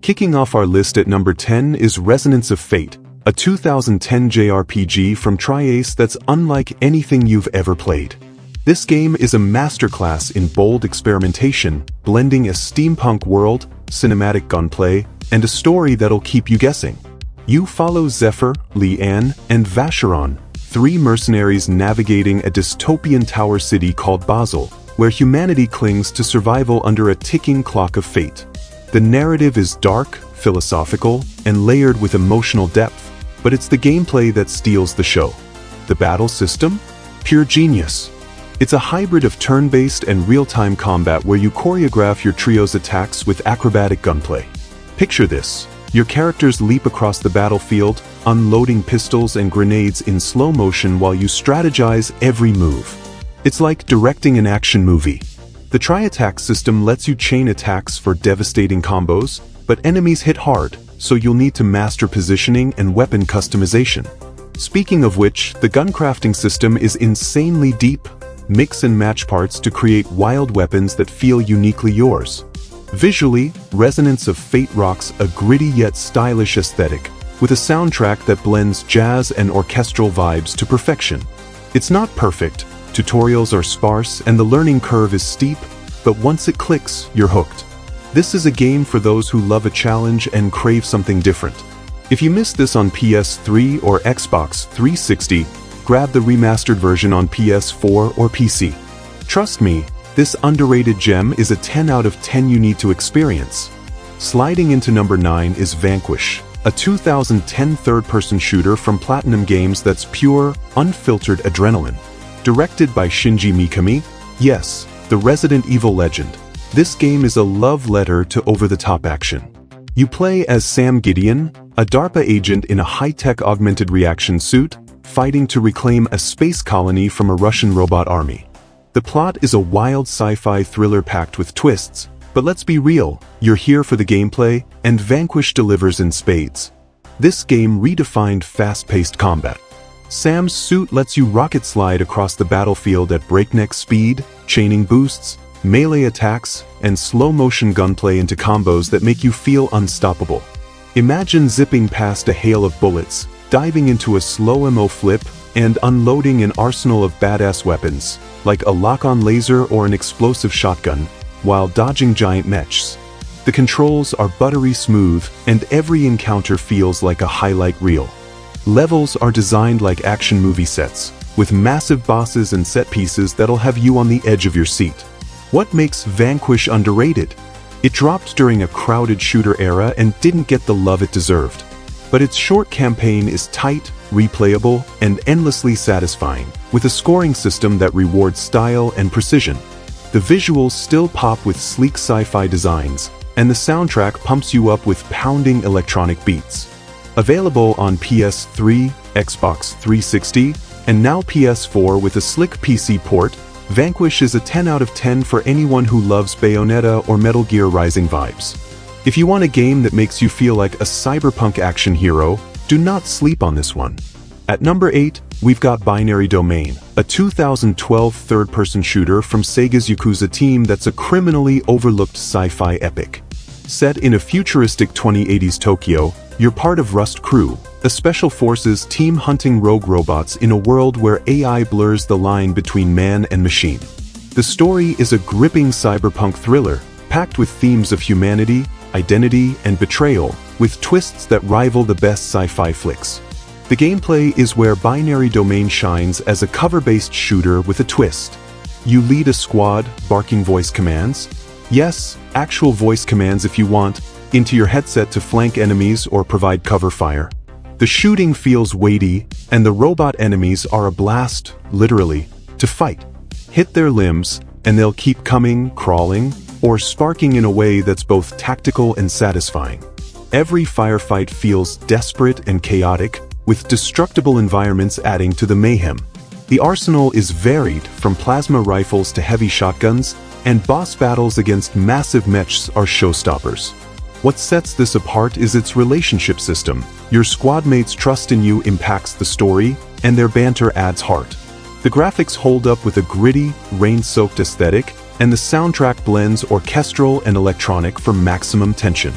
Kicking off our list at number 10 is Resonance of Fate, a 2010 JRPG from Triace that's unlike anything you've ever played. This game is a masterclass in bold experimentation, blending a steampunk world, cinematic gunplay, and a story that'll keep you guessing. You follow Zephyr, Leanne, and Vacheron, three mercenaries navigating a dystopian tower city called Basel, where humanity clings to survival under a ticking clock of fate. The narrative is dark, philosophical, and layered with emotional depth, but it's the gameplay that steals the show. The battle system? Pure genius. It's a hybrid of turn-based and real-time combat where you choreograph your trio's attacks with acrobatic gunplay. Picture this. Your characters leap across the battlefield, unloading pistols and grenades in slow motion while you strategize every move. It's like directing an action movie. The tri-attack system lets you chain attacks for devastating combos, but enemies hit hard, so you'll need to master positioning and weapon customization. Speaking of which, the gun crafting system is insanely deep. Mix and match parts to create wild weapons that feel uniquely yours. Visually, Resonance of Fate rocks a gritty yet stylish aesthetic, with a soundtrack that blends jazz and orchestral vibes to perfection. It's not perfect, tutorials are sparse and the learning curve is steep, but once it clicks, you're hooked. This is a game for those who love a challenge and crave something different. If you missed this on PS3 or Xbox 360, grab the remastered version on PS4 or PC. Trust me, this underrated gem is a 10 out of 10 you need to experience. Sliding into number 9 is Vanquish, a 2010 third-person shooter from Platinum Games that's pure, unfiltered adrenaline. Directed by Shinji Mikami, yes, the Resident Evil legend, this game is a love letter to over-the-top action. You play as Sam Gideon, a DARPA agent in a high-tech augmented reaction suit, fighting to reclaim a space colony from a Russian robot army. The plot is a wild sci-fi thriller packed with twists, but let's be real, you're here for the gameplay, and Vanquish delivers in spades. This game redefined fast-paced combat. Sam's suit lets you rocket slide across the battlefield at breakneck speed, chaining boosts, melee attacks, and slow-motion gunplay into combos that make you feel unstoppable. Imagine zipping past a hail of bullets, diving into a slow-mo flip, and unloading an arsenal of badass weapons, like a lock-on laser or an explosive shotgun, while dodging giant mechs. The controls are buttery smooth, and every encounter feels like a highlight reel. Levels are designed like action movie sets, with massive bosses and set pieces that'll have you on the edge of your seat. What makes Vanquish underrated? It dropped during a crowded shooter era and didn't get the love it deserved. But its short campaign is tight, replayable, and endlessly satisfying, with a scoring system that rewards style and precision. The visuals still pop with sleek sci-fi designs, and the soundtrack pumps you up with pounding electronic beats. Available on PS3, Xbox 360, and now PS4 with a slick PC port, Vanquish is a 10 out of 10 for anyone who loves Bayonetta or Metal Gear Rising vibes. If you want a game that makes you feel like a cyberpunk action hero, do not sleep on this one. At number 8, we've got Binary Domain, a 2012 third-person shooter from Sega's Yakuza team that's a criminally overlooked sci-fi epic. Set in a futuristic 2080s Tokyo, you're part of Rust Crew, a special forces team hunting rogue robots in a world where AI blurs the line between man and machine. The story is a gripping cyberpunk thriller, packed with themes of humanity, identity, and betrayal, with twists that rival the best sci-fi flicks. The gameplay is where Binary Domain shines as a cover-based shooter with a twist. You lead a squad, barking voice commands. Yes, actual voice commands if you want, into your headset to flank enemies or provide cover fire. The shooting feels weighty, and the robot enemies are a blast, literally, to fight. Hit their limbs, and they'll keep coming, crawling, or sparking in a way that's both tactical and satisfying. Every firefight feels desperate and chaotic, with destructible environments adding to the mayhem. The arsenal is varied, from plasma rifles to heavy shotguns, and boss battles against massive mechs are showstoppers. What sets this apart is its relationship system. Your squad mates' trust in you impacts the story, and their banter adds heart. The graphics hold up with a gritty, rain-soaked aesthetic, and the soundtrack blends orchestral and electronic for maximum tension.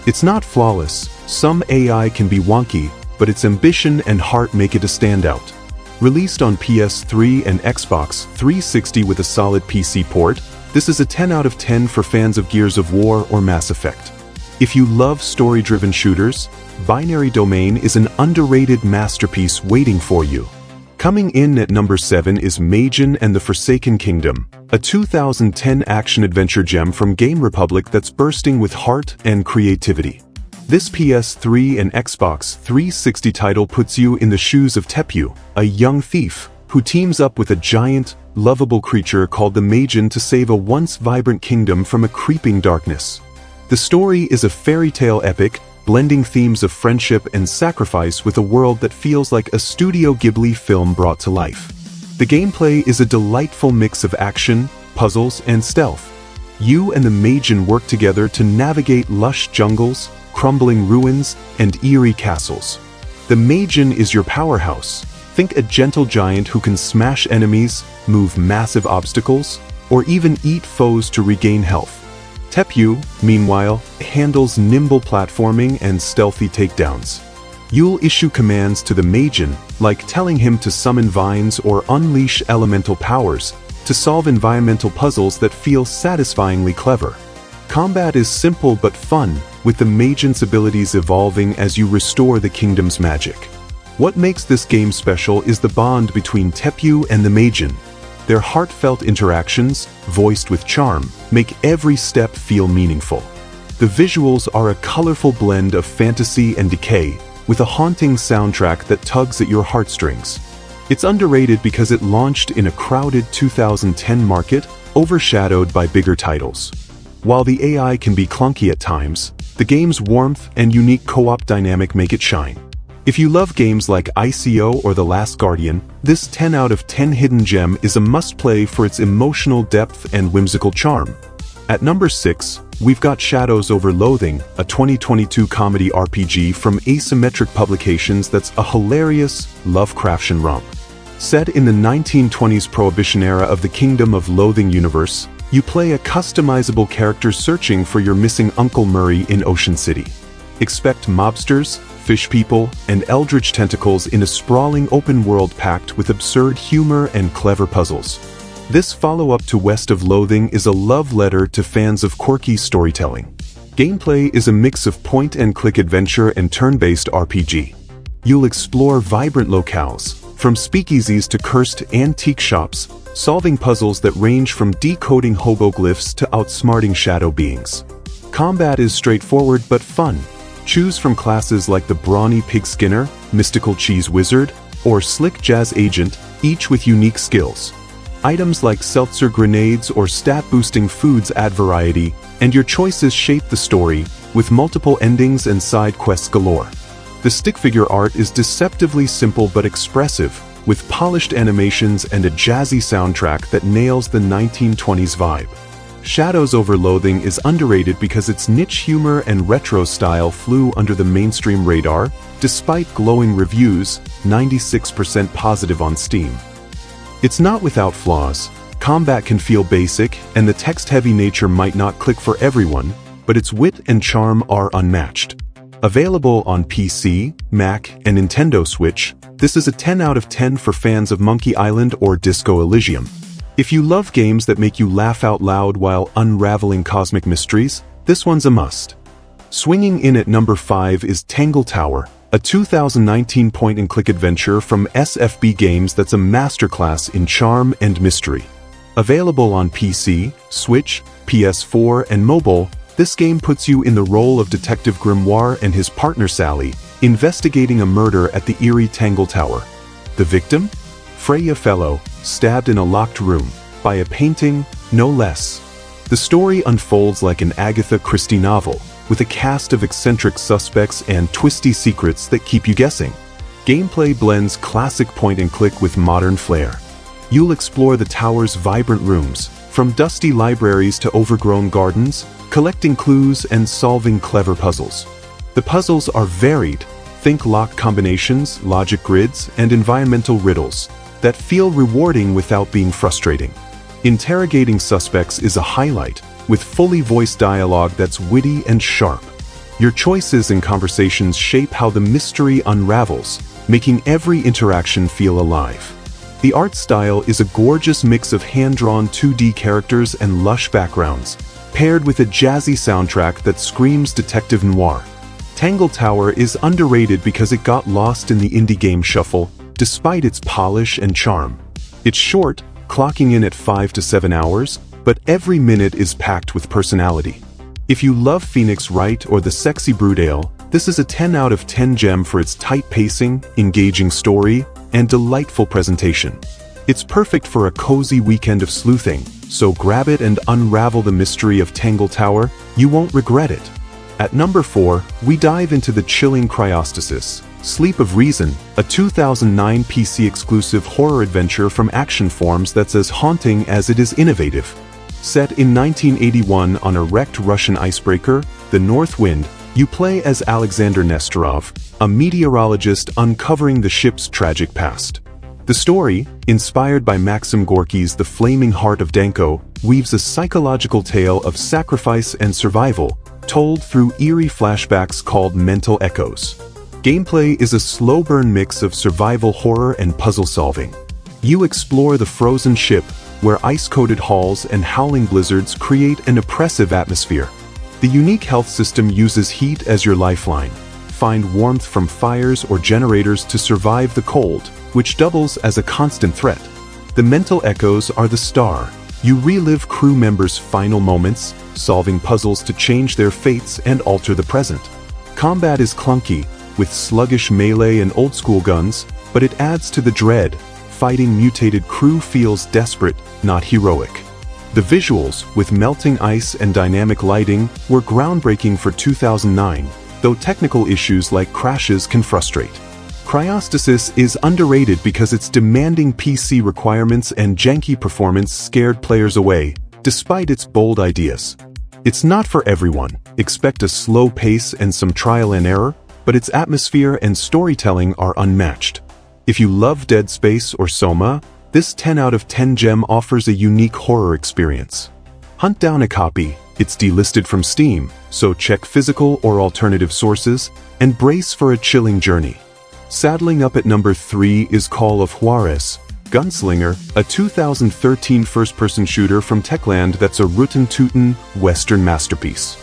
It's not flawless, some AI can be wonky, but its ambition and heart make it a standout. Released on PS3 and Xbox 360 with a solid PC port, this is a 10 out of 10 for fans of Gears of War or Mass Effect. If you love story-driven shooters, Binary Domain is an underrated masterpiece waiting for you. Coming in at number 7 is Majin and the Forsaken Kingdom, a 2010 action-adventure gem from Game Republic that's bursting with heart and creativity. This PS3 and Xbox 360 title puts you in the shoes of Tepu, a young thief who teams up with a giant, lovable creature called the Majin to save a once vibrant kingdom from a creeping darkness. The story is a fairy tale epic, blending themes of friendship and sacrifice with a world that feels like a Studio Ghibli film brought to life. The gameplay is a delightful mix of action, puzzles, and stealth. You and the Majin work together to navigate lush jungles, crumbling ruins, and eerie castles. The Majin is your powerhouse. Think a gentle giant who can smash enemies, move massive obstacles, or even eat foes to regain health. Tepu, meanwhile, handles nimble platforming and stealthy takedowns. You'll issue commands to the Majin, like telling him to summon vines or unleash elemental powers, to solve environmental puzzles that feel satisfyingly clever. Combat is simple but fun, with the Majin's abilities evolving as you restore the kingdom's magic. What makes this game special is the bond between Tepu and the Majin. Their heartfelt interactions, voiced with charm, make every step feel meaningful. The visuals are a colorful blend of fantasy and decay, with a haunting soundtrack that tugs at your heartstrings. It's underrated because it launched in a crowded 2010 market, overshadowed by bigger titles. While the AI can be clunky at times, the game's warmth and unique co-op dynamic make it shine. If you love games like ICO or The Last Guardian, this 10 out of 10 hidden gem is a must-play for its emotional depth and whimsical charm. At number 6, we've got Shadows over Loathing, a 2022 comedy RPG from Asymmetric Publications that's a hilarious Lovecraftian romp. Set in the 1920s Prohibition era of the Kingdom of Loathing universe, you play a customizable character searching for your missing Uncle Murray in Ocean City. Expect mobsters, fish people, and eldritch tentacles in a sprawling open world packed with absurd humor and clever puzzles. This follow-up to West of Loathing is a love letter to fans of quirky storytelling. Gameplay is a mix of point-and-click adventure and turn-based RPG. You'll explore vibrant locales, from speakeasies to cursed antique shops, solving puzzles that range from decoding hoboglyphs to outsmarting shadow beings. Combat is straightforward but fun. Choose from classes like the Brawny Pig Skinner, Mystical Cheese Wizard, or Slick Jazz Agent, each with unique skills. Items like seltzer grenades or stat-boosting foods add variety, and your choices shape the story, with multiple endings and side quests galore. The stick figure art is deceptively simple but expressive, with polished animations and a jazzy soundtrack that nails the 1920s vibe. Shadows over Loathing is underrated because its niche humor and retro style flew under the mainstream radar, despite glowing reviews, 96% positive on Steam. It's not without flaws. Combat can feel basic, and the text-heavy nature might not click for everyone, but its wit and charm are unmatched. Available on PC, Mac, and Nintendo Switch, this is a 10 out of 10 for fans of Monkey Island or Disco Elysium. If you love games that make you laugh out loud while unraveling cosmic mysteries, this one's a must. Swinging in at number 5 is Tangle Tower, a 2019 point-and-click adventure from SFB Games that's a masterclass in charm and mystery. Available on PC, Switch, PS4, and mobile, this game puts you in the role of Detective Grimoire and his partner Sally, investigating a murder at the eerie Tangle Tower. The victim? Freya Fellow, stabbed in a locked room, by a painting, no less. The story unfolds like an Agatha Christie novel, with a cast of eccentric suspects and twisty secrets that keep you guessing. Gameplay blends classic point-and-click with modern flair. You'll explore the tower's vibrant rooms, from dusty libraries to overgrown gardens, collecting clues and solving clever puzzles. The puzzles are varied. Think lock combinations, logic grids, and environmental riddles that feel rewarding without being frustrating. Interrogating suspects is a highlight, with fully voiced dialogue that's witty and sharp. Your choices and conversations shape how the mystery unravels, making every interaction feel alive. The art style is a gorgeous mix of hand-drawn 2D characters and lush backgrounds, paired with a jazzy soundtrack that screams detective noir. Tangle Tower is underrated because it got lost in the indie game shuffle, despite its polish and charm. It's short, clocking in at 5 to 7 hours, but every minute is packed with personality. If you love Phoenix Wright or the sexy Broodale, this is a 10 out of 10 gem for its tight pacing, engaging story, and delightful presentation. It's perfect for a cozy weekend of sleuthing, so grab it and unravel the mystery of Tangle Tower. You won't regret it. At number 4, we dive into the chilling Cryostasis, Sleep of Reason, a 2009 PC-exclusive horror adventure from Action Forms that's as haunting as it is innovative. Set in 1981 on a wrecked Russian icebreaker, the North Wind, you play as Alexander Nestorov, a meteorologist uncovering the ship's tragic past. The story, inspired by Maxim Gorky's The Flaming Heart of Danko, weaves a psychological tale of sacrifice and survival, told through eerie flashbacks called mental echoes. Gameplay is a slow-burn mix of survival horror and puzzle solving. You explore the frozen ship, where ice-coated halls and howling blizzards create an oppressive atmosphere. The unique health system uses heat as your lifeline. Find warmth from fires or generators to survive the cold, which doubles as a constant threat. The mental echoes are the star. You relive crew members' final moments, solving puzzles to change their fates and alter the present. Combat is clunky, with sluggish melee and old-school guns, but it adds to the dread. Fighting mutated crew feels desperate, not heroic. The visuals, with melting ice and dynamic lighting, were groundbreaking for 2009, though technical issues like crashes can frustrate. Cryostasis is underrated because its demanding PC requirements and janky performance scared players away, despite its bold ideas. It's not for everyone. Expect a slow pace and some trial and error, but its atmosphere and storytelling are unmatched. If you love Dead Space or Soma, this 10 out of 10 gem offers a unique horror experience. Hunt down a copy. It's delisted from Steam, so check physical or alternative sources, and brace for a chilling journey. Saddling up at number 3 is Call of Juarez, Gunslinger, a 2013 first-person shooter from Techland that's a rootin' Western masterpiece.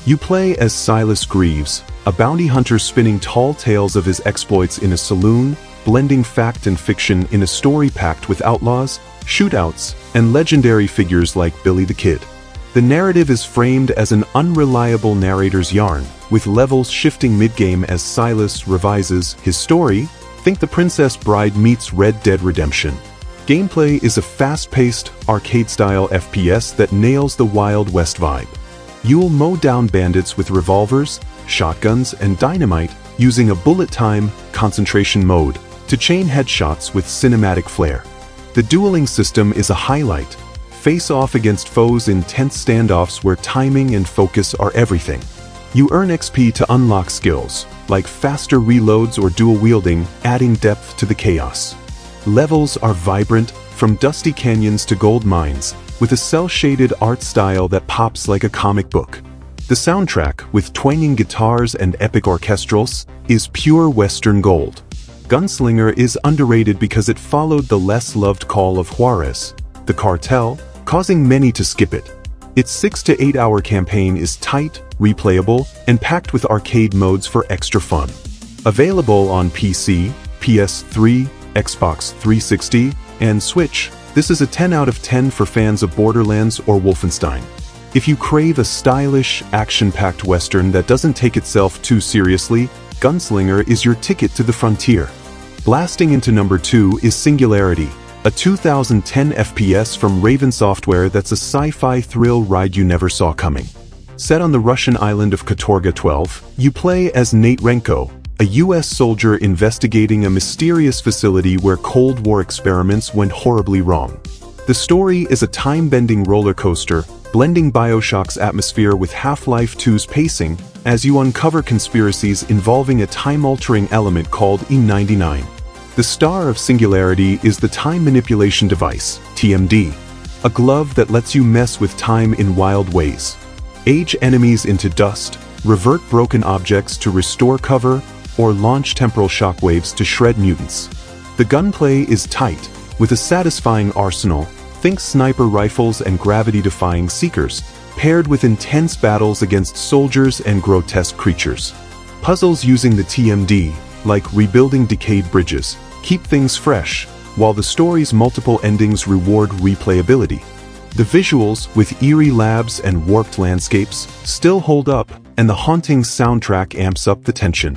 You play as Silas Greaves, a bounty hunter spinning tall tales of his exploits in a saloon, blending fact and fiction in a story packed with outlaws, shootouts, and legendary figures like Billy the Kid. The narrative is framed as an unreliable narrator's yarn, with levels shifting mid-game as Silas revises his story. Think The Princess Bride meets Red Dead Redemption. Gameplay is a fast-paced, arcade-style FPS that nails the Wild West vibe. You'll mow down bandits with revolvers, shotguns, and dynamite using a bullet-time concentration mode to chain headshots with cinematic flair. The dueling system is a highlight. Face off against foes in tense standoffs where timing and focus are everything. You earn XP to unlock skills, like faster reloads or dual wielding, adding depth to the chaos. Levels are vibrant, from dusty canyons to gold mines, with a cel-shaded art style that pops like a comic book. The soundtrack, with twanging guitars and epic orchestrals, is pure Western gold. Gunslinger is underrated because it followed the less-loved Call of Juarez, the cartel, causing many to skip it. Its 6 to 8 hour campaign is tight, replayable, and packed with arcade modes for extra fun. Available on PC, PS3, Xbox 360, and Switch, this is a 10 out of 10 for fans of Borderlands or Wolfenstein. If you crave a stylish, action-packed Western that doesn't take itself too seriously, Gunslinger is your ticket to the frontier. Blasting into number 2 is Singularity, a 2010 FPS from Raven Software that's a sci-fi thrill ride you never saw coming. Set on the Russian island of Katorga 12, you play as Nate Renko, a US soldier investigating a mysterious facility where Cold War experiments went horribly wrong. The story is a time-bending roller coaster, blending Bioshock's atmosphere with Half-Life 2's pacing as you uncover conspiracies involving a time-altering element called E99. The star of Singularity is the Time Manipulation Device, TMD, a glove that lets you mess with time in wild ways. Age enemies into dust, revert broken objects to restore cover, or launch temporal shockwaves to shred mutants. The gunplay is tight, with a satisfying arsenal, think sniper rifles and gravity-defying seekers, paired with intense battles against soldiers and grotesque creatures. Puzzles using the TMD, like rebuilding decayed bridges, keep things fresh, while the story's multiple endings reward replayability. The visuals, with eerie labs and warped landscapes, still hold up, and the haunting soundtrack amps up the tension.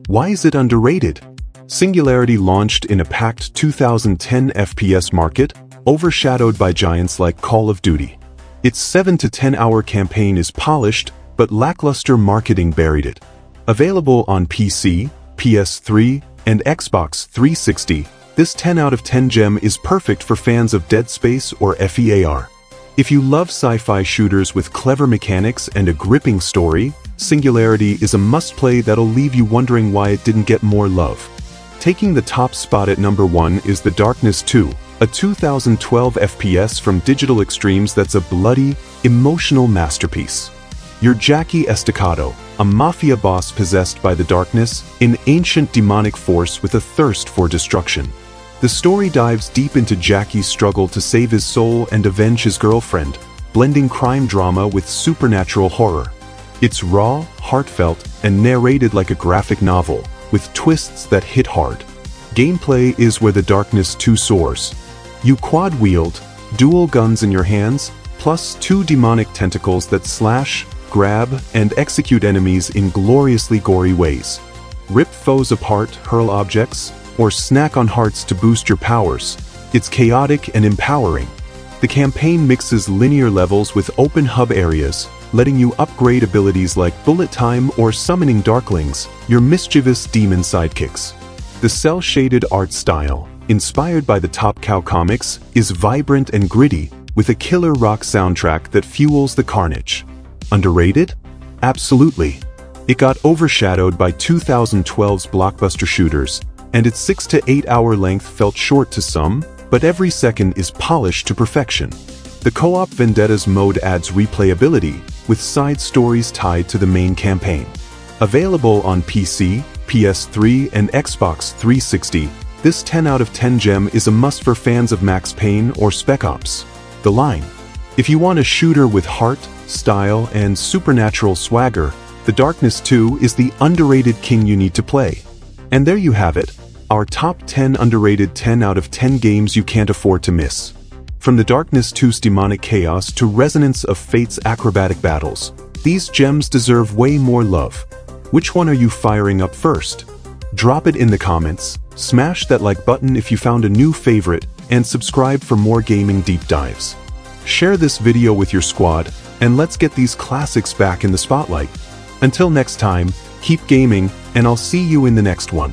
Why is it underrated? Singularity launched in a packed 2010 FPS market, overshadowed by giants like Call of Duty. Its 7 to 10 hour campaign is polished, but lackluster marketing buried it. Available on PC, PS3, and Xbox 360, this 10 out of 10 gem is perfect for fans of Dead Space or FEAR. If you love sci-fi shooters with clever mechanics and a gripping story, Singularity is a must-play that'll leave you wondering why it didn't get more love. Taking the top spot at number 1 is The Darkness 2, a 2012 FPS from Digital Extremes that's a bloody, emotional masterpiece. You're Jackie Estacado, a mafia boss possessed by the darkness, an ancient demonic force with a thirst for destruction. The story dives deep into Jackie's struggle to save his soul and avenge his girlfriend, blending crime drama with supernatural horror. It's raw, heartfelt, and narrated like a graphic novel, with twists that hit hard. Gameplay is where The Darkness 2 soars. You quad-wield, dual guns in your hands, plus 2 demonic tentacles that slash, grab, and execute enemies in gloriously gory ways. Rip foes apart, hurl objects, or snack on hearts to boost your powers. It's chaotic and empowering. The campaign mixes linear levels with open hub areas, letting you upgrade abilities like bullet time or summoning darklings, your mischievous demon sidekicks. The cel-shaded art style, inspired by the Top Cow comics, is vibrant and gritty, with a killer rock soundtrack that fuels the carnage. Underrated? Absolutely. It got overshadowed by 2012's blockbuster shooters, and its 6 to 8 hour length felt short to some, but every second is polished to perfection. The co-op Vendettas mode adds replayability, with side stories tied to the main campaign. Available on PC, PS3, and Xbox 360, this 10 out of 10 gem is a must for fans of Max Payne or Spec Ops: The Line. If you want a shooter with heart, style, and supernatural swagger, The Darkness 2 is the underrated king you need to play. And there you have it, our top 10 underrated 10 out of 10 games you can't afford to miss. From The Darkness 2's demonic chaos to Resonance of Fate's acrobatic battles, these gems deserve way more love. Which one are you firing up first? Drop it in the comments, smash that like button if you found a new favorite, and subscribe for more gaming deep dives. Share this video with your squad, and let's get these classics back in the spotlight. Until next time, keep gaming, and I'll see you in the next one.